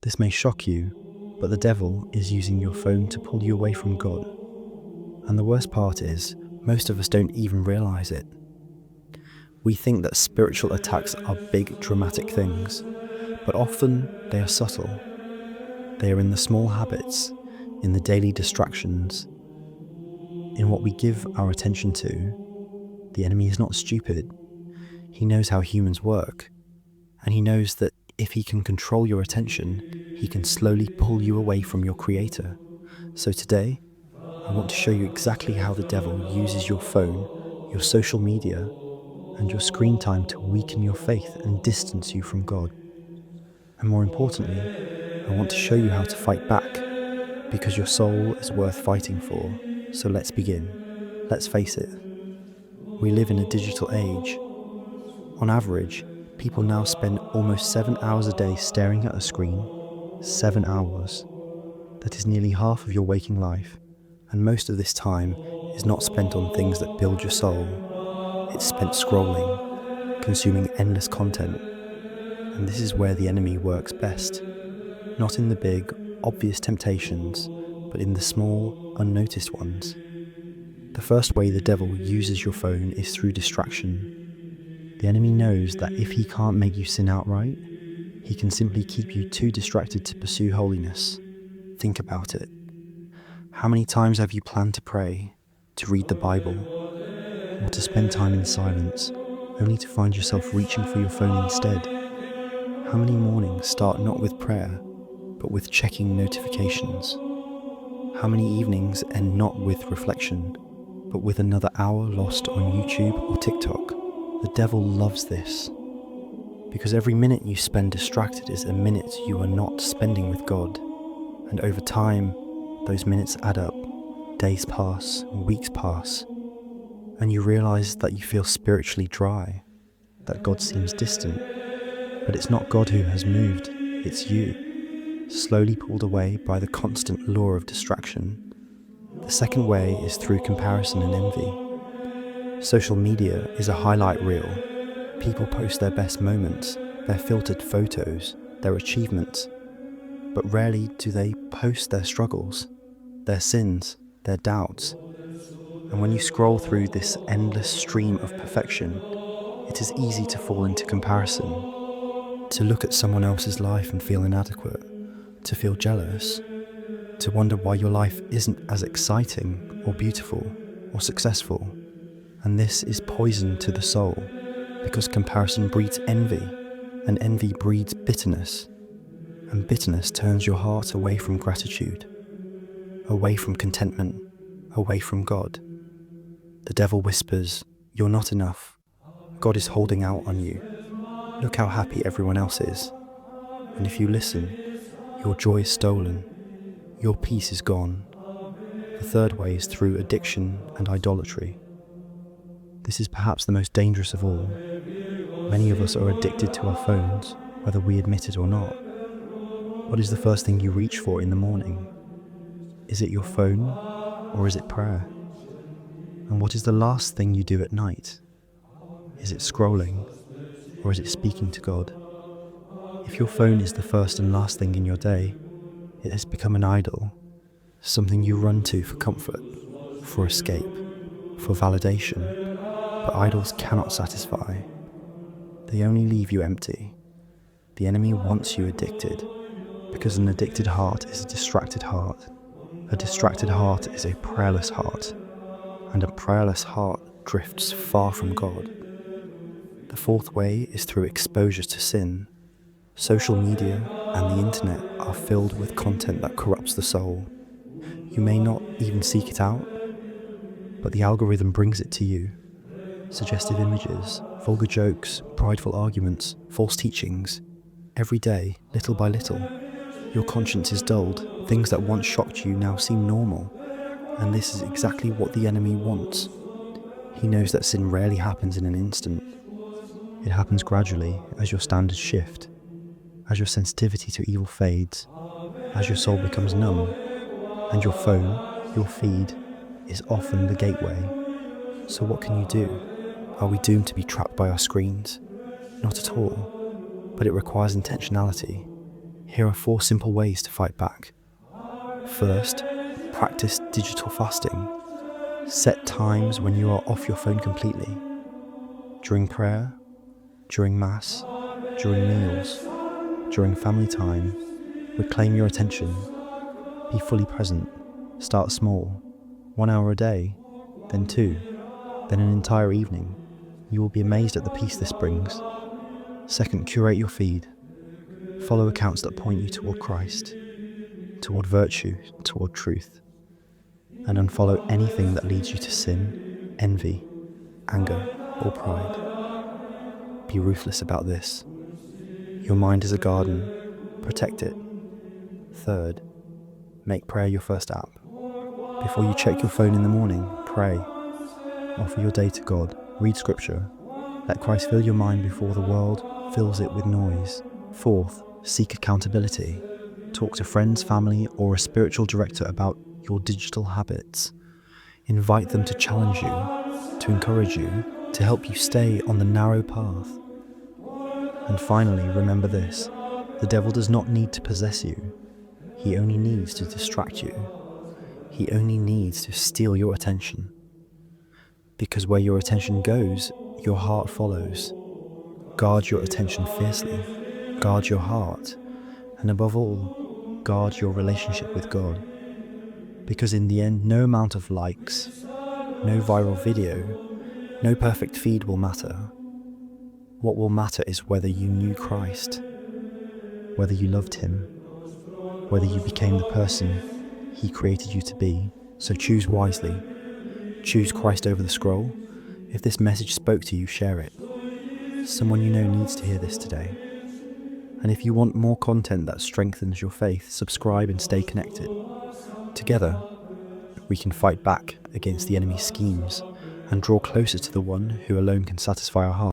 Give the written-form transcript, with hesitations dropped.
This may shock you, but the devil is using your phone to pull you away from God. And the worst part is, most of us don't even realize it. We think that spiritual attacks are big, dramatic things, but often they are subtle. They are in the small habits, in the daily distractions, in what we give our attention to. The enemy is not stupid. He knows how humans work, and he knows that if he can control your attention, he can slowly pull you away from your Creator. So today, I want to show you exactly how the devil uses your phone, your social media, and your screen time to weaken your faith and distance you from God. And more importantly, I want to show you how to fight back, because your soul is worth fighting for. So let's begin. Let's face it, we live in a digital age. On average, people now spend almost 7 hours a day staring at a screen. 7 hours. That is nearly half of your waking life, and most of this time is not spent on things that build your soul. It's spent scrolling, consuming endless content. And this is where the enemy works best. Not in the big, obvious temptations, but in the small, unnoticed ones. The first way the devil uses your phone is through distraction. The enemy knows that if he can't make you sin outright, he can simply keep you too distracted to pursue holiness. Think about it. How many times have you planned to pray, to read the Bible, or to spend time in silence, only to find yourself reaching for your phone instead? How many mornings start not with prayer, but with checking notifications? How many evenings end not with reflection, but with another hour lost on YouTube or TikTok? The devil loves this, because every minute you spend distracted is a minute you are not spending with God. And over time, those minutes add up. Days pass, weeks pass, and you realize that you feel spiritually dry, that God seems distant. But it's not God who has moved, it's you, slowly pulled away by the constant lure of distraction. The second way is through comparison and envy. Social media is a highlight reel. People post their best moments, their filtered photos, their achievements, but rarely do they post their struggles, their sins, their doubts. And when you scroll through this endless stream of perfection, it is easy to fall into comparison, to look at someone else's life and feel inadequate, to feel jealous, to wonder why your life isn't as exciting or beautiful or successful. And this is poison to the soul, because comparison breeds envy, and envy breeds bitterness, and bitterness turns your heart away from gratitude, away from contentment, away from God. The devil whispers, "You're not enough. God is holding out on you. Look how happy everyone else is." And if you listen, your joy is stolen, your peace is gone. The third way is through addiction and idolatry. This is perhaps the most dangerous of all. Many of us are addicted to our phones, whether we admit it or not. What is the first thing you reach for in the morning? Is it your phone, or is it prayer? And what is the last thing you do at night? Is it scrolling, or is it speaking to God? If your phone is the first and last thing in your day, it has become an idol, something you run to for comfort, for escape, for validation. But idols cannot satisfy. They only leave you empty. The enemy wants you addicted, because an addicted heart is a distracted heart. A distracted heart is a prayerless heart, and a prayerless heart drifts far from God. The fourth way is through exposure to sin. Social media and the internet are filled with content that corrupts the soul. You may not even seek it out, but the algorithm brings it to you. Suggestive images, vulgar jokes, prideful arguments, false teachings. Every day, little by little, your conscience is dulled. Things that once shocked you now seem normal. And this is exactly what the enemy wants. He knows that sin rarely happens in an instant. It happens gradually as your standards shift, as your sensitivity to evil fades, as your soul becomes numb, and your phone, your feed, is often the gateway. So what can you do? Are we doomed to be trapped by our screens? Not at all, but it requires intentionality. Here are 4 simple ways to fight back. First, practice digital fasting. Set times when you are off your phone completely. During prayer, during Mass, during meals, during family time, reclaim your attention. Be fully present. Start small. 1 hour a day, then 2, then an entire evening. You will be amazed at the peace this brings. Second, curate your feed. Follow accounts that point you toward Christ, toward virtue, toward truth, and unfollow anything that leads you to sin, envy, anger, or pride. Be ruthless about this. Your mind is a garden. Protect it. Third, make prayer your first app. Before you check your phone in the morning, pray. Offer your day to God. Read scripture. Let Christ fill your mind before the world fills it with noise. Fourth, seek accountability. Talk to friends, family, or a spiritual director about your digital habits. Invite them to challenge you, to encourage you, to help you stay on the narrow path. And finally, remember this: the devil does not need to possess you. He only needs to distract you. He only needs to steal your attention. Because where your attention goes, your heart follows. Guard your attention fiercely. Guard your heart. And above all, guard your relationship with God. Because in the end, no amount of likes, no viral video, no perfect feed will matter. What will matter is whether you knew Christ, whether you loved him, whether you became the person he created you to be. So choose wisely. Choose Christ over the scroll. If this message spoke to you, share it. Someone you know needs to hear this today. And if you want more content that strengthens your faith, subscribe and stay connected. Together, we can fight back against the enemy's schemes and draw closer to the one who alone can satisfy our hearts.